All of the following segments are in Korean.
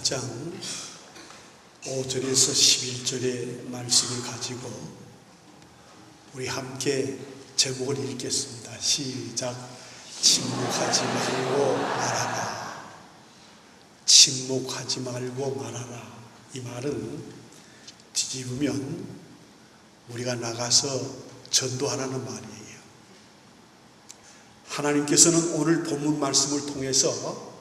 8장 5절에서 11절의 말씀을 가지고 우리 함께 제목을 읽겠습니다. 시작. 침묵하지 말고 말하라. 침묵하지 말고 말하라. 이 말은 뒤집으면 우리가 나가서 전도하라는 말이에요. 하나님께서는 오늘 본문 말씀을 통해서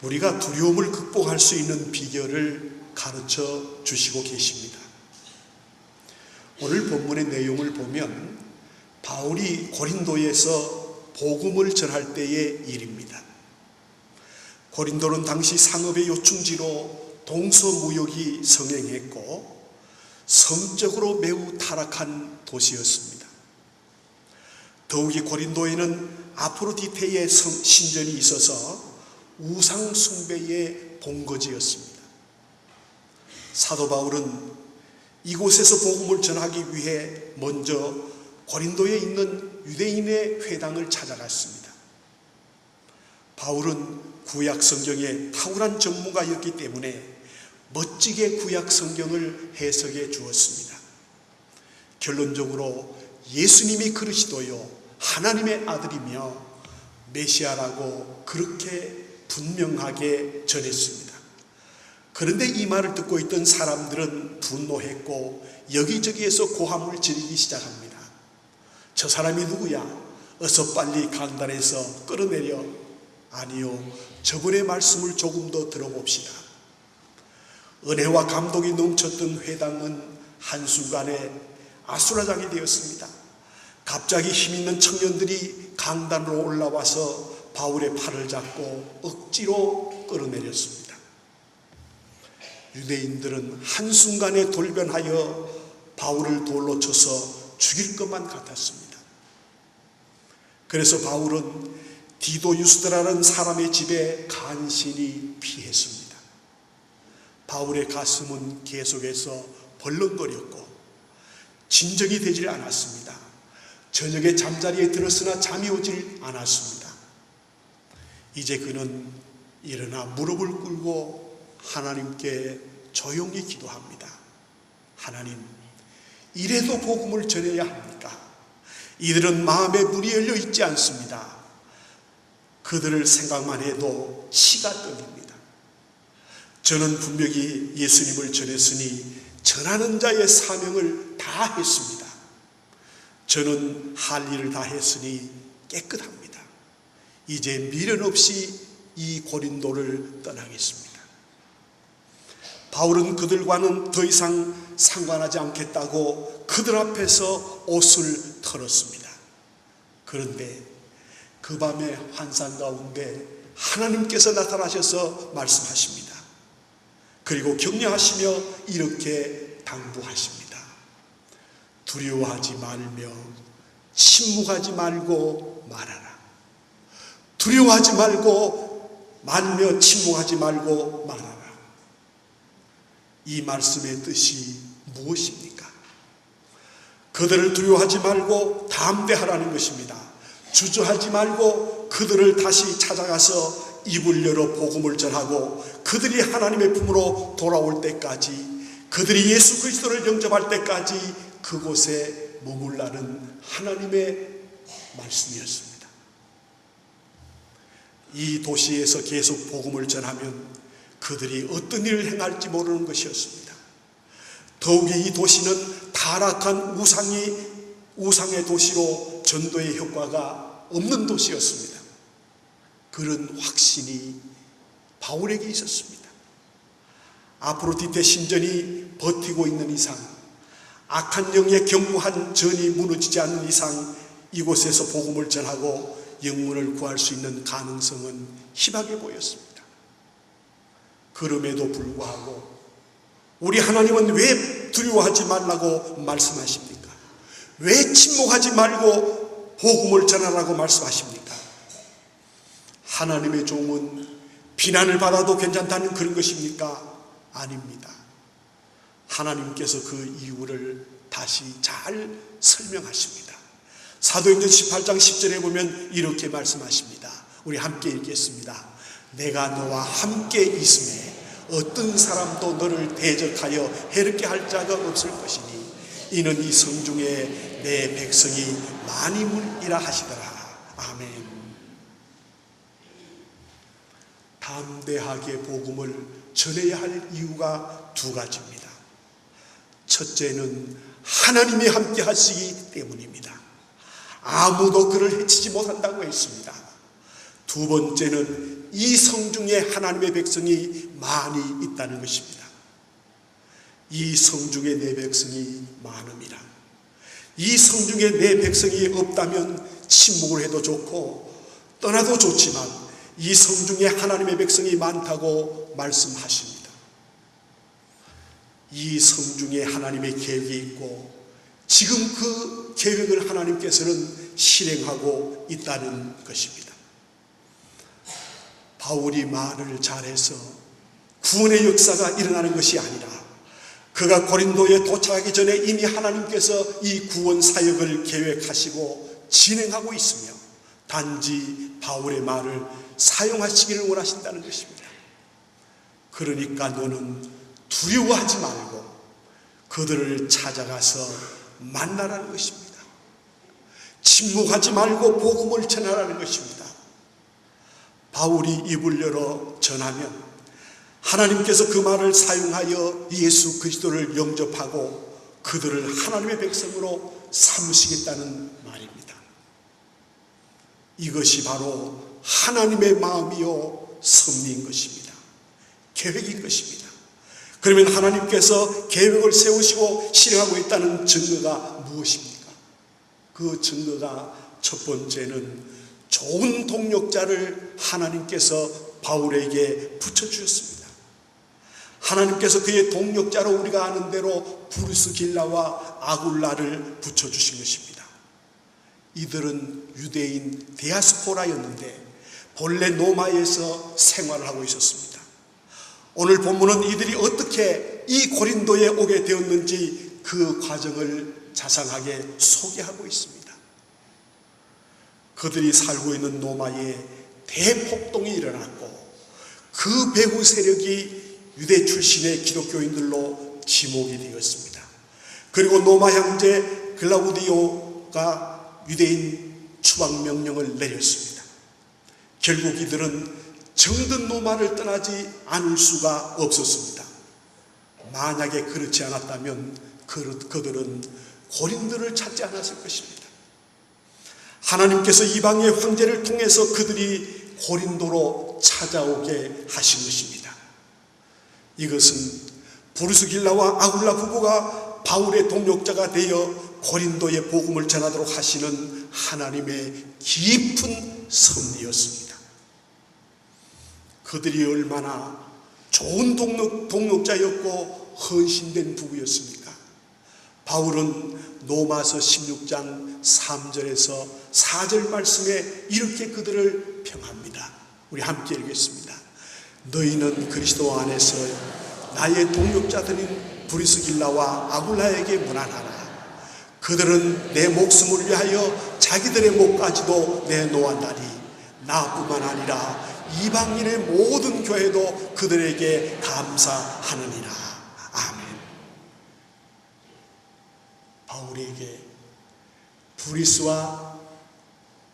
우리가 두려움을 극복할 수 있는 비결을 가르쳐 주시고 계십니다. 오늘 본문의 내용을 보면 바울이 고린도에서 복음을 전할 때의 일입니다. 고린도는 당시 상업의 요충지로 동서무역이 성행했고 성적으로 매우 타락한 도시였습니다. 더욱이 고린도에는 아프로디테의 신전이 있어서 우상 숭배의 본거지였습니다. 사도 바울은 이곳에서 복음을 전하기 위해 먼저 고린도에 있는 유대인의 회당을 찾아갔습니다. 바울은 구약 성경의 탁월한 전문가였기 때문에 멋지게 구약 성경을 해석해 주었습니다. 결론적으로 예수님이 그리스도요 하나님의 아들이며 메시아라고 그렇게 분명하게 전했습니다. 그런데 이 말을 듣고 있던 사람들은 분노했고 여기저기에서 고함을 지르기 시작합니다. 저 사람이 누구야? 어서 빨리 강단에서 끌어내려. 아니요, 저분의 말씀을 조금 더 들어봅시다. 은혜와 감동이 넘쳤던 회당은 한순간에 아수라장이 되었습니다. 갑자기 힘있는 청년들이 강단으로 올라와서 바울의 팔을 잡고 억지로 끌어내렸습니다. 유대인들은 한순간에 돌변하여 바울을 돌로 쳐서 죽일 것만 같았습니다. 그래서 바울은 디도 유스드라는 사람의 집에 간신히 피했습니다. 바울의 가슴은 계속해서 벌렁거렸고 진정이 되질 않았습니다. 저녁에 잠자리에 들었으나 잠이 오질 않았습니다. 이제 그는 일어나 무릎을 꿇고 하나님께 조용히 기도합니다. 하나님, 이래도 복음을 전해야 합니까? 이들은 마음에 문이 열려 있지 않습니다. 그들을 생각만 해도 치가 떨립니다. 저는 분명히 예수님을 전했으니 전하는 자의 사명을 다 했습니다. 저는 할 일을 다 했으니 깨끗합니다. 이제 미련 없이 이 고린도를 떠나겠습니다. 바울은 그들과는 더 이상 상관하지 않겠다고 그들 앞에서 옷을 털었습니다. 그런데 그 밤의 환상 가운데 하나님께서 나타나셔서 말씀하십니다. 그리고 격려하시며 이렇게 당부하십니다. 두려워하지 말며 침묵하지 말고 말하라. 두려워하지 말고 말며 침묵하지 말고 말하라. 이 말씀의 뜻이 무엇입니까? 그들을 두려워하지 말고 담대하라는 것입니다. 주저하지 말고 그들을 다시 찾아가서 입을 열어 복음을 전하고 그들이 하나님의 품으로 돌아올 때까지, 그들이 예수 그리스도를 영접할 때까지 그곳에 머물라는 하나님의 말씀이었습니다. 이 도시에서 계속 복음을 전하면 그들이 어떤 일을 행할지 모르는 것이었습니다. 더욱이 이 도시는 타락한 우상의 도시로 전도의 효과가 없는 도시였습니다. 그런 확신이 바울에게 있었습니다. 아프로디테 신전이 버티고 있는 이상, 악한 영의 견고한 전이 무너지지 않는 이상 이곳에서 복음을 전하고 영혼을 구할 수 있는 가능성은 희박해 보였습니다. 그럼에도 불구하고 우리 하나님은 왜 두려워하지 말라고 말씀하십니까? 왜 침묵하지 말고 복음을 전하라고 말씀하십니까? 하나님의 종은 비난을 받아도 괜찮다는 그런 것입니까? 아닙니다. 하나님께서 그 이유를 다시 잘 설명하십니다. 사도행전 18장 10절에 보면 이렇게 말씀하십니다. 우리 함께 읽겠습니다. 내가 너와 함께 있음에 어떤 사람도 너를 대적하여 해롭게 할 자가 없을 것이니 이는 이 성중에 내 백성이 많음이라 하시더라. 아멘. 담대하게 복음을 전해야 할 이유가 두 가지입니다. 첫째는 하나님이 함께 하시기 때문입니다. 아무도 그를 해치지 못한다고 했습니다. 두 번째는 이 성중에 하나님의 백성이 많이 있다는 것입니다. 이 성중에 내 백성이 많음이라. 이 성중에 내 백성이 없다면 침묵을 해도 좋고 떠나도 좋지만 이 성중에 하나님의 백성이 많다고 말씀하십니다. 이 성중에 하나님의 계획이 있고 지금 그 계획을 하나님께서는 실행하고 있다는 것입니다. 바울이 말을 잘해서 구원의 역사가 일어나는 것이 아니라 그가 고린도에 도착하기 전에 이미 하나님께서 이 구원 사역을 계획하시고 진행하고 있으며 단지 바울의 말을 사용하시기를 원하신다는 것입니다. 그러니까 너는 두려워하지 말고 그들을 찾아가서 만나라는 것입니다. 침묵하지 말고 복음을 전하라는 것입니다. 바울이 입을 열어 전하면 하나님께서 그 말을 사용하여 예수 그리스도를 영접하고 그들을 하나님의 백성으로 삼으시겠다는 말입니다. 이것이 바로 하나님의 마음이요 섭리인 것입니다. 계획인 것입니다. 그러면 하나님께서 계획을 세우시고 실행하고 있다는 증거가 무엇입니까? 그 증거가 첫 번째는 좋은 동력자를 하나님께서 바울에게 붙여주셨습니다. 하나님께서 그의 동력자로 우리가 아는 대로 브루스길라와 아굴라를 붙여주신 것입니다. 이들은 유대인 디아스포라였는데 본래 로마에서 생활을 하고 있었습니다. 오늘 본문은 이들이 어떻게 이 고린도에 오게 되었는지 그 과정을 자상하게 소개하고 있습니다. 그들이 살고 있는 로마에 대폭동이 일어났고 그 배후 세력이 유대 출신의 기독교인들로 지목이 되었습니다. 그리고 로마 형제 글라우디오가 유대인 추방 명령을 내렸습니다. 결국 이들은 정든 로마를 떠나지 않을 수가 없었습니다. 만약에 그렇지 않았다면 그들은 고린도를 찾지 않았을 것입니다. 하나님께서 이방의 황제를 통해서 그들이 고린도로 찾아오게 하신 것입니다. 이것은 브루스길라와 아굴라 부부가 바울의 동력자가 되어 고린도에 복음을 전하도록 하시는 하나님의 깊은 섭리였습니다. 그들이 얼마나 좋은 동력자였고 헌신된 부부였습니까? 바울은 로마서 16장 3절에서 4절 말씀에 이렇게 그들을 평합니다. 우리 함께 읽겠습니다. 너희는 그리스도 안에서 나의 동력자들인 브리스길라와 아굴라에게 문안하라. 그들은 내 목숨을 위하여 자기들의 목까지도 내놓았나니 나뿐만 아니라 이방인의 모든 교회도 그들에게 감사하느니라. 아멘. 바울에게 브리스와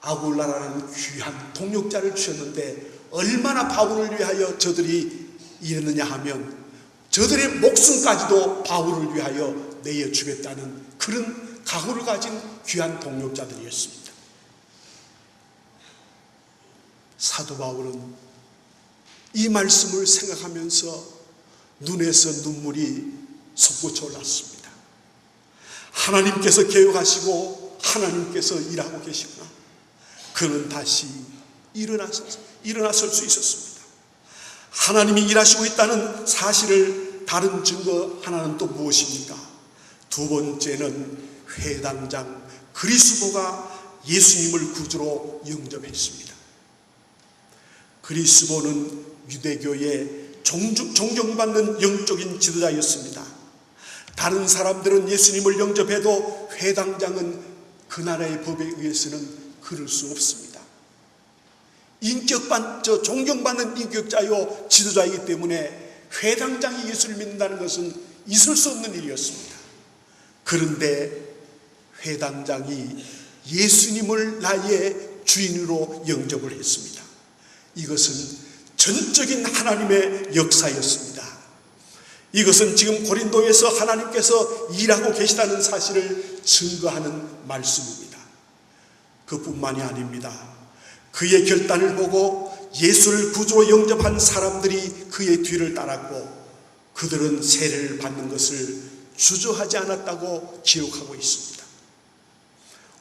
아굴라라는 귀한 동력자를 주셨는데 얼마나 바울을 위하여 저들이 이랬느냐 하면 저들의 목숨까지도 바울을 위하여 내어주겠다는 그런 각오를 가진 귀한 동력자들이었습니다. 사도 바울은 이 말씀을 생각하면서 눈에서 눈물이 솟구쳐 올랐습니다. 하나님께서 계획하시고 하나님께서 일하고 계시구나. 그는 다시 일어났을 수 있었습니다. 하나님이 일하시고 있다는 사실을 다른 증거 하나는 또 무엇입니까? 두 번째는 회당장 그리스도가 예수님을 구주로 영접했습니다. 그리스도는 유대교의 존경받는 영적인 지도자였습니다. 다른 사람들은 예수님을 영접해도 회당장은 그 나라의 법에 의해서는 그럴 수 없습니다. 존경받는 인격자요 지도자이기 때문에 회당장이 예수를 믿는다는 것은 있을 수 없는 일이었습니다. 그런데 회당장이 예수님을 나의 주인으로 영접을 했습니다. 이것은 전적인 하나님의 역사였습니다. 이것은 지금 고린도에서 하나님께서 일하고 계시다는 사실을 증거하는 말씀입니다. 그뿐만이 아닙니다. 그의 결단을 보고 예수를 구주로 영접한 사람들이 그의 뒤를 따랐고 그들은 세례를 받는 것을 주저하지 않았다고 기록하고 있습니다.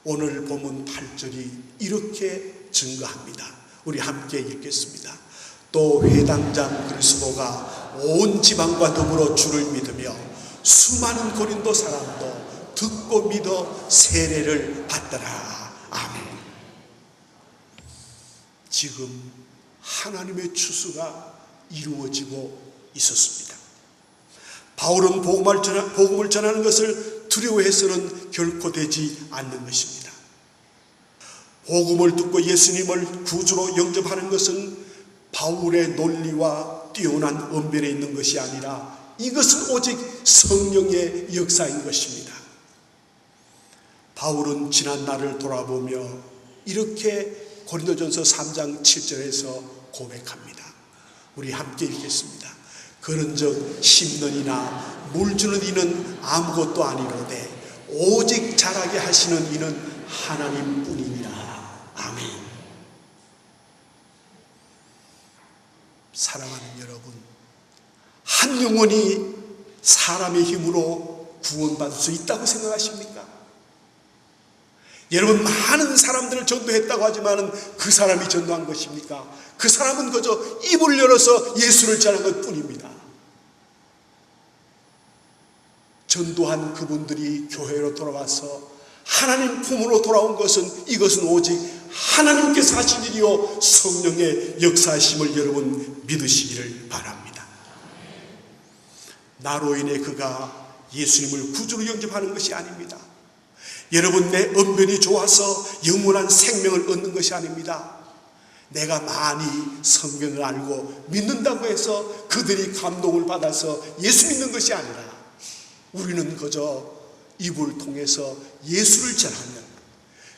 오늘 본문 8절이 이렇게 증거합니다. 우리 함께 읽겠습니다. 또 회당장 그리스도가 온 지방과 더불어 주를 믿으며 수많은 고린도 사람도 듣고 믿어 세례를 받더라. 아멘. 지금 하나님의 추수가 이루어지고 있었습니다. 바울은 복음을 전하는 것을 두려워해서는 결코 되지 않는 것입니다. 복음을 듣고 예수님을 구주로 영접하는 것은 바울의 논리와 뛰어난 언변에 있는 것이 아니라 이것은 오직 성령의 역사인 것입니다. 바울은 지난 날을 돌아보며 이렇게 고린도전서 3장 7절에서 고백합니다. 우리 함께 읽겠습니다. 그런즉 심는 이나 물 주는 이는 아무것도 아니로되 오직 자라게 하시는 이는 하나님뿐이니라. 아멘. 사랑하는 여러분, 한 영혼이 사람의 힘으로 구원받을 수 있다고 생각하십니까? 여러분, 많은 사람들을 전도했다고 하지만 그 사람이 전도한 것입니까? 그 사람은 그저 입을 열어서 예수를 전한 것 뿐입니다. 전도한 그분들이 교회로 돌아와서 하나님 품으로 돌아온 것은 이것은 오직 하나님께서 하신 일이요 성령의 역사심을 여러분 믿으시기를 바랍니다. 나로 인해 그가 예수님을 구주로 영접하는 것이 아닙니다. 여러분, 내 언변이 좋아서 영원한 생명을 얻는 것이 아닙니다. 내가 많이 성경을 알고 믿는다고 해서 그들이 감동을 받아서 예수 믿는 것이 아니라 우리는 그저 입을 통해서 예수를 전하면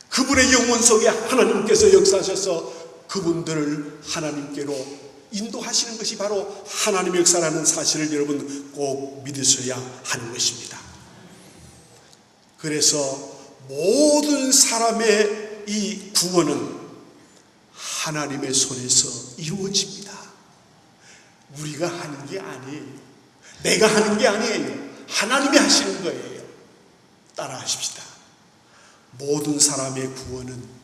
그분의 영혼 속에 하나님께서 역사하셔서 그분들을 하나님께로 인도하시는 것이 바로 하나님의 역사라는 사실을 여러분 꼭 믿으셔야 하는 것입니다. 그래서 모든 사람의 이 구원은 하나님의 손에서 이루어집니다. 우리가 하는 게 아니에요. 내가 하는 게 아니에요. 하나님이 하시는 거예요. 따라 하십시다. 모든 사람의 구원은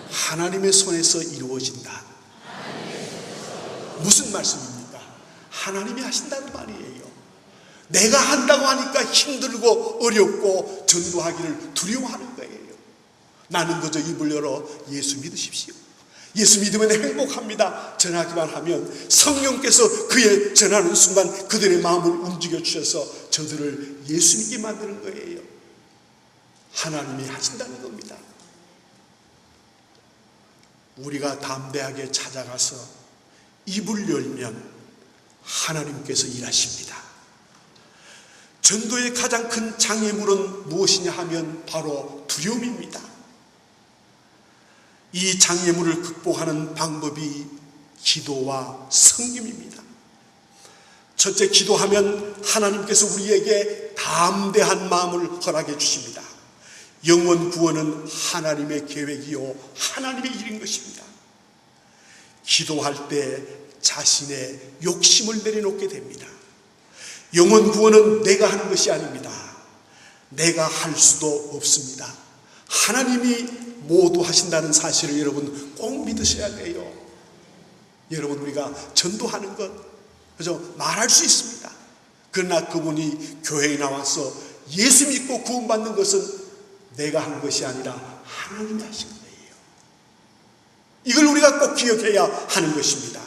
하나님의 손에서 이루어진다. 무슨 말씀입니까? 하나님이 하신다는 말이에요. 내가 한다고 하니까 힘들고 어렵고 전도하기를 두려워하는 거예요. 나는 그저 입을 열어 예수 믿으십시오. 예수 믿으면 행복합니다. 전하기만 하면 성령께서 그의 전하는 순간 그들의 마음을 움직여 주셔서 저들을 예수 믿게 만드는 거예요. 하나님이 하신다는 겁니다. 우리가 담대하게 찾아가서 입을 열면 하나님께서 일하십니다. 전도의 가장 큰 장애물은 무엇이냐 하면 바로 두려움입니다. 이 장애물을 극복하는 방법이 기도와 성김입니다. 첫째, 기도하면 하나님께서 우리에게 담대한 마음을 허락해 주십니다. 영원 구원은 하나님의 계획이요 하나님의 일인 것입니다. 기도할 때 자신의 욕심을 내려놓게 됩니다. 영원 구원은 내가 하는 것이 아닙니다. 내가 할 수도 없습니다. 하나님이 모두 하신다는 사실을 여러분 꼭 믿으셔야 돼요. 여러분, 우리가 전도하는 것 그저 말할 수 있습니다. 그러나 그분이 교회에 나와서 예수 믿고 구원받는 것은 내가 하는 것이 아니라 하나님이 하신 거예요. 이걸 우리가 꼭 기억해야 하는 것입니다.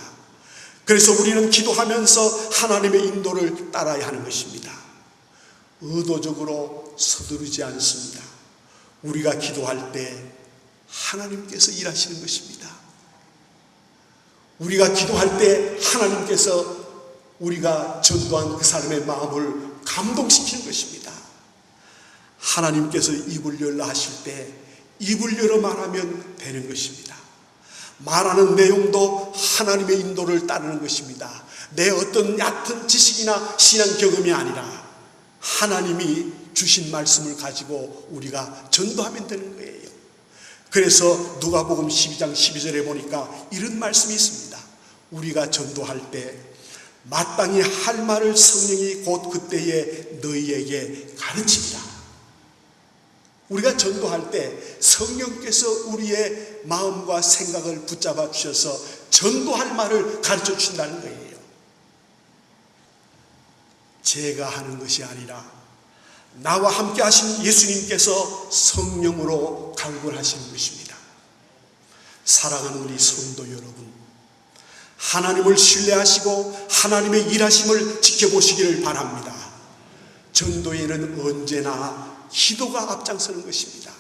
그래서 우리는 기도하면서 하나님의 인도를 따라야 하는 것입니다. 의도적으로 서두르지 않습니다. 우리가 기도할 때 하나님께서 일하시는 것입니다. 우리가 기도할 때 하나님께서 우리가 전도한 그 사람의 마음을 감동시키는 것입니다. 하나님께서 입을 열라 하실 때 입을 열어 말하면 되는 것입니다. 말하는 내용도 하나님의 인도를 따르는 것입니다. 내 어떤 얕은 지식이나 신앙 경험이 아니라 하나님이 주신 말씀을 가지고 우리가 전도하면 되는 거예요. 그래서 누가복음 12장 12절에 보니까 이런 말씀이 있습니다. 우리가 전도할 때 마땅히 할 말을 성령이 곧 그때에 너희에게 가르치리라. 우리가 전도할 때 성령께서 우리의 마음과 생각을 붙잡아 주셔서 전도할 말을 가르쳐 주신다는 거예요. 제가 하는 것이 아니라 나와 함께 하신 예수님께서 성령으로 강권하시는 것입니다. 사랑하는 우리 성도 여러분, 하나님을 신뢰하시고 하나님의 일하심을 지켜보시기를 바랍니다. 전도에는 언제나 기도가 앞장서는 것입니다.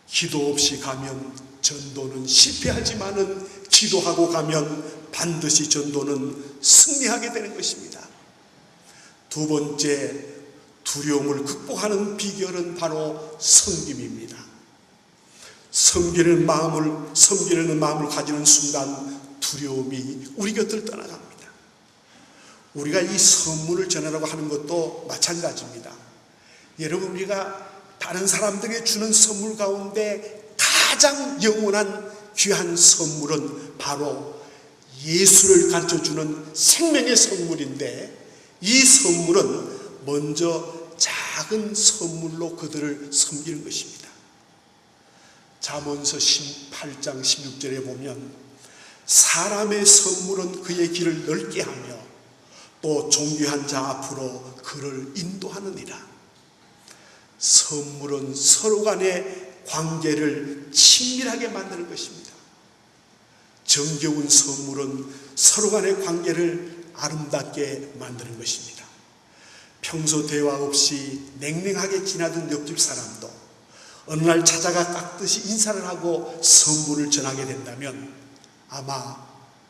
기도 없이 가면 전도는 실패하지만은 기도하고 가면 반드시 전도는 승리하게 되는 것입니다. 두 번째, 두려움을 극복하는 비결은 바로 섬김입니다. 섬기려는 마음을 가지는 순간 두려움이 우리 곁을 떠나갑니다. 우리가 이 선물을 전하라고 하는 것도 마찬가지입니다. 여러분, 우리가 다른 사람들에게 주는 선물 가운데 가장 영원한 귀한 선물은 바로 예수를 가르쳐주는 생명의 선물인데, 이 선물은 먼저 작은 선물로 그들을 섬기는 것입니다. 잠언서 18장 16절에 보면 사람의 선물은 그의 길을 넓게 하며 또 존귀한 자 앞으로 그를 인도하느니라. 선물은 서로 간의 관계를 친밀하게 만드는 것입니다. 정겨운 선물은 서로 간의 관계를 아름답게 만드는 것입니다. 평소 대화 없이 냉랭하게 지나던 옆집 사람도 어느 날 찾아가 깍듯이 인사를 하고 선물을 전하게 된다면 아마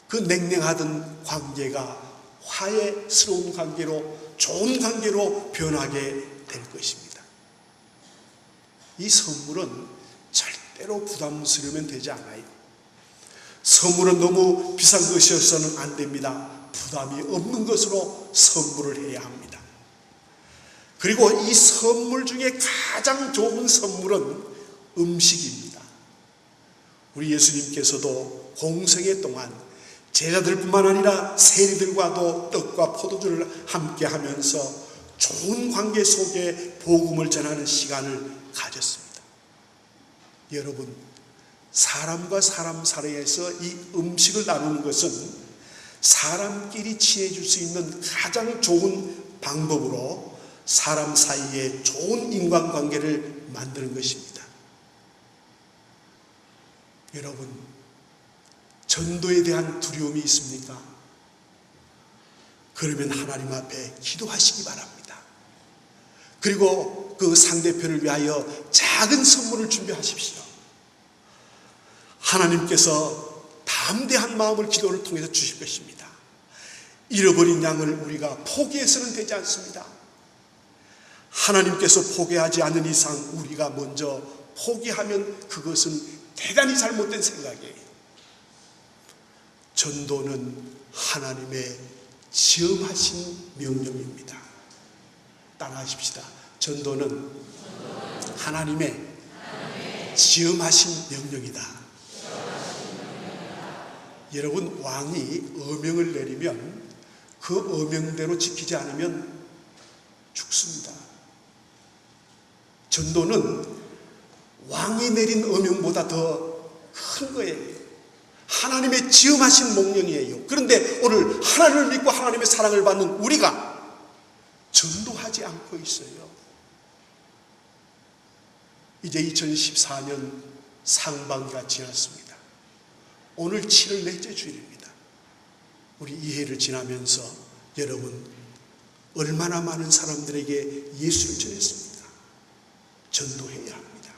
그 냉랭하던 관계가 화해스러운 관계로, 좋은 관계로 변하게 될 것입니다. 이 선물은 절대로 부담스러우면 되지 않아요. 선물은 너무 비싼 것이어서는 안 됩니다. 부담이 없는 것으로 선물을 해야 합니다. 그리고 이 선물 중에 가장 좋은 선물은 음식입니다. 우리 예수님께서도 공생애 동안 제자들뿐만 아니라 세리들과도 떡과 포도주를 함께 하면서 좋은 관계 속에 복음을 전하는 시간을 가졌습니다. 여러분, 사람과 사람 사이에서 이 음식을 나누는 것은 사람끼리 친해질 수 있는 가장 좋은 방법으로 사람 사이에 좋은 인간관계를 만드는 것입니다. 여러분, 전도에 대한 두려움이 있습니까? 그러면 하나님 앞에 기도하시기 바랍니다. 그리고 그 상대편을 위하여 작은 선물을 준비하십시오. 하나님께서 담대한 마음을 기도를 통해서 주실 것입니다. 잃어버린 양을 우리가 포기해서는 되지 않습니다. 하나님께서 포기하지 않는 이상 우리가 먼저 포기하면 그것은 대단히 잘못된 생각이에요. 전도는 하나님의 지엄하신 명령입니다. 따라하십시다. 전도는 하나님의 지엄하신 명령이다. 여러분, 왕이 어명을 내리면 그 어명대로 지키지 않으면 죽습니다. 전도는 왕이 내린 어명보다 더 큰 거예요. 하나님의 지음하신 명령이에요. 그런데 오늘 하나님을 믿고 하나님의 사랑을 받는 우리가 전도하지 않고 있어요. 이제 2014년 상반기가 지났습니다. 오늘 7월 넷째 주일입니다. 우리 이 해를 지나면서 여러분, 얼마나 많은 사람들에게 예수를 전했습니까? 전도해야 합니다.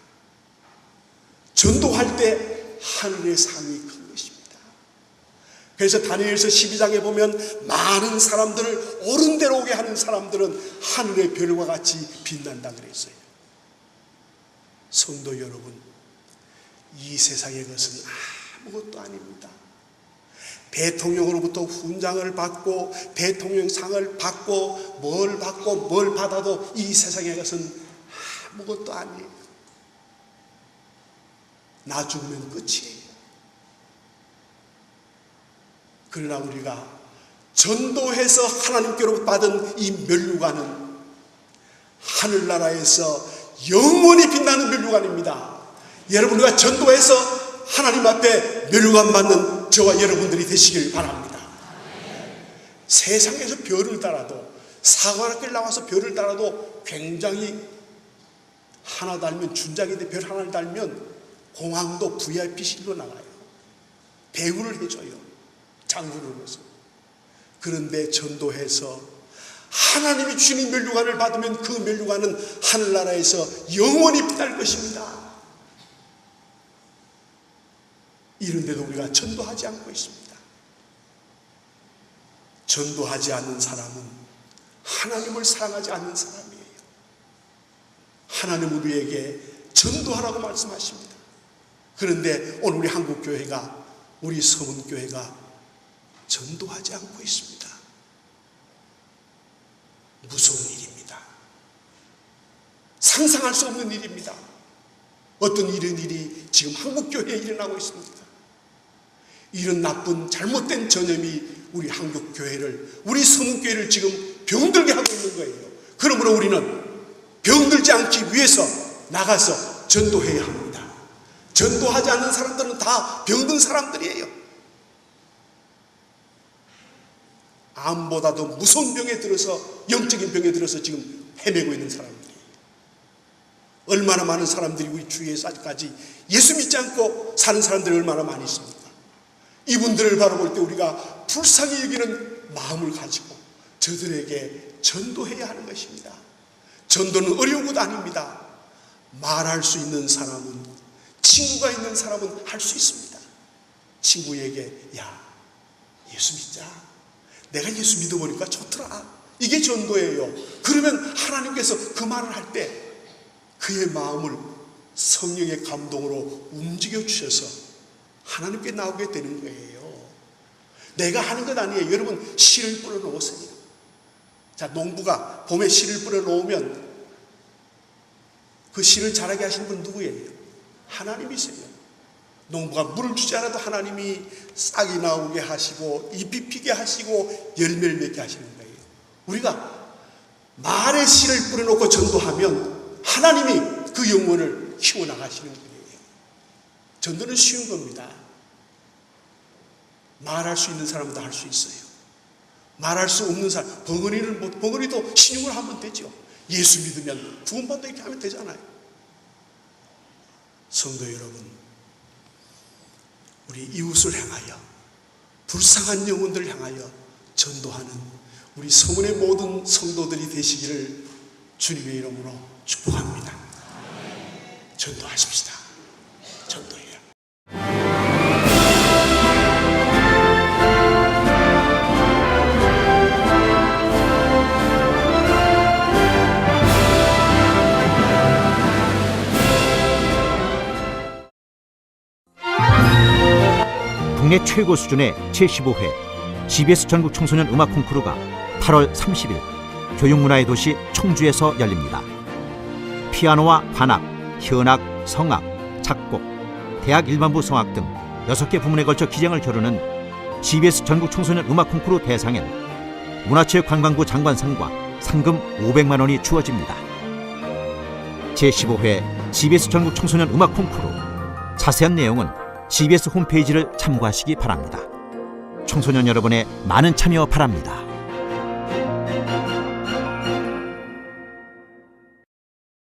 전도할 때 하늘의 상이 큰 것입니다. 그래서 다니엘서 12장에 보면 많은 사람들을 옳은 대로 오게 하는 사람들은 하늘의 별과 같이 빛난다 그랬어요. 성도 여러분, 이 세상의 것은 아무것도 아닙니다. 대통령으로부터 훈장을 받고 대통령상을 받고 뭘 받아도 이 세상의 것은 아무것도 아니에요. 나 죽으면 끝이에요. 그러나 우리가 전도해서 하나님께로 받은 이 면류관은 하늘나라에서 영원히 빛나는 면류관입니다. 여러분, 우리가 전도해서 하나님 앞에 면류관 받는 저와 여러분들이 되시길 바랍니다. 세상에서 별을 따라도, 사관학교를 나와서 별을 따라도 굉장히 하나 달면, 준장인데 별 하나를 달면 공항도 VIP실로 나가요. 대우를 해줘요, 장군으로서. 그런데 전도해서 하나님이 주신 면류관을 받으면 그 면류관은 하늘나라에서 영원히 빛날 것입니다. 이런데도 우리가 전도하지 않고 있습니다. 전도하지 않는 사람은 하나님을 사랑하지 않는 사람이에요. 하나님은 우리에게 전도하라고 말씀하십니다. 그런데 오늘 우리 한국교회가, 우리 서문교회가 전도하지 않고 있습니다. 무서운 일입니다. 상상할 수 없는 일입니다. 어떤 이런 일이 지금 한국교회에 일어나고 있습니다. 이런 나쁜 잘못된 전염이 우리 한국교회를, 우리 서문교회를 지금 병들게 하고 있는 거예요. 그러므로 우리는 병들지 않기 위해서 나가서 전도해야 합니다. 전도하지 않는 사람들은 다 병든 사람들이에요. 암보다도 무서운 병에 들어서, 영적인 병에 들어서 지금 헤매고 있는 사람들이에요. 얼마나 많은 사람들이 우리 주위에서까지 예수 믿지 않고 사는 사람들이 얼마나 많이 있습니까? 이분들을 바라볼 때 우리가 불쌍히 여기는 마음을 가지고 저들에게 전도해야 하는 것입니다. 전도는 어려운 것 아닙니다. 말할 수 있는 사람은, 친구가 있는 사람은 할 수 있습니다. 친구에게, 야, 예수 믿자. 내가 예수 믿어보니까 좋더라. 이게 전도예요. 그러면 하나님께서 그 말을 할 때 그의 마음을 성령의 감동으로 움직여 주셔서 하나님께 나오게 되는 거예요. 내가 하는 것 아니에요. 여러분, 씨를 뿌려 놓으세요. 자, 농부가 봄에 씨를 뿌려 놓으면 그 씨를 자라게 하시는 분 누구예요? 하나님이세요. 농부가 물을 주지 않아도 하나님이 싹이 나오게 하시고 잎이 피게 하시고 열매를 맺게 하시는 거예요. 우리가 말의 씨를 뿌려놓고 전도하면 하나님이 그 영혼을 키워나가시는 거예요. 전도는 쉬운 겁니다. 말할 수 있는 사람도 할 수 있어요. 말할 수 없는 사람, 벙어리도 신용을 하면 되죠. 예수 믿으면 구원받다 이렇게 하면 되잖아요. 성도 여러분, 우리 이웃을 향하여, 불쌍한 영혼들을 향하여 전도하는 우리 서문의 모든 성도들이 되시기를 주님의 이름으로 축복합니다. 전도하십시다. 전도해요. 국내 최고 수준의 제15회 GBS 전국 청소년 음악 콩쿠르가 8월 30일 교육문화의 도시 청주에서 열립니다. 피아노와 관악, 현악, 성악, 작곡, 대학 일반부 성악 등 6개 부문에 걸쳐 기량을 겨루는 GBS 전국 청소년 음악 콩쿠르 대상엔 문화체육관광부 장관상과 상금 500만 원이 주어집니다. 제15회 GBS 전국 청소년 음악 콩쿠르, 자세한 내용은 GBS 홈페이지를 참고하시기 바랍니다. 청소년 여러분의 많은 참여 바랍니다.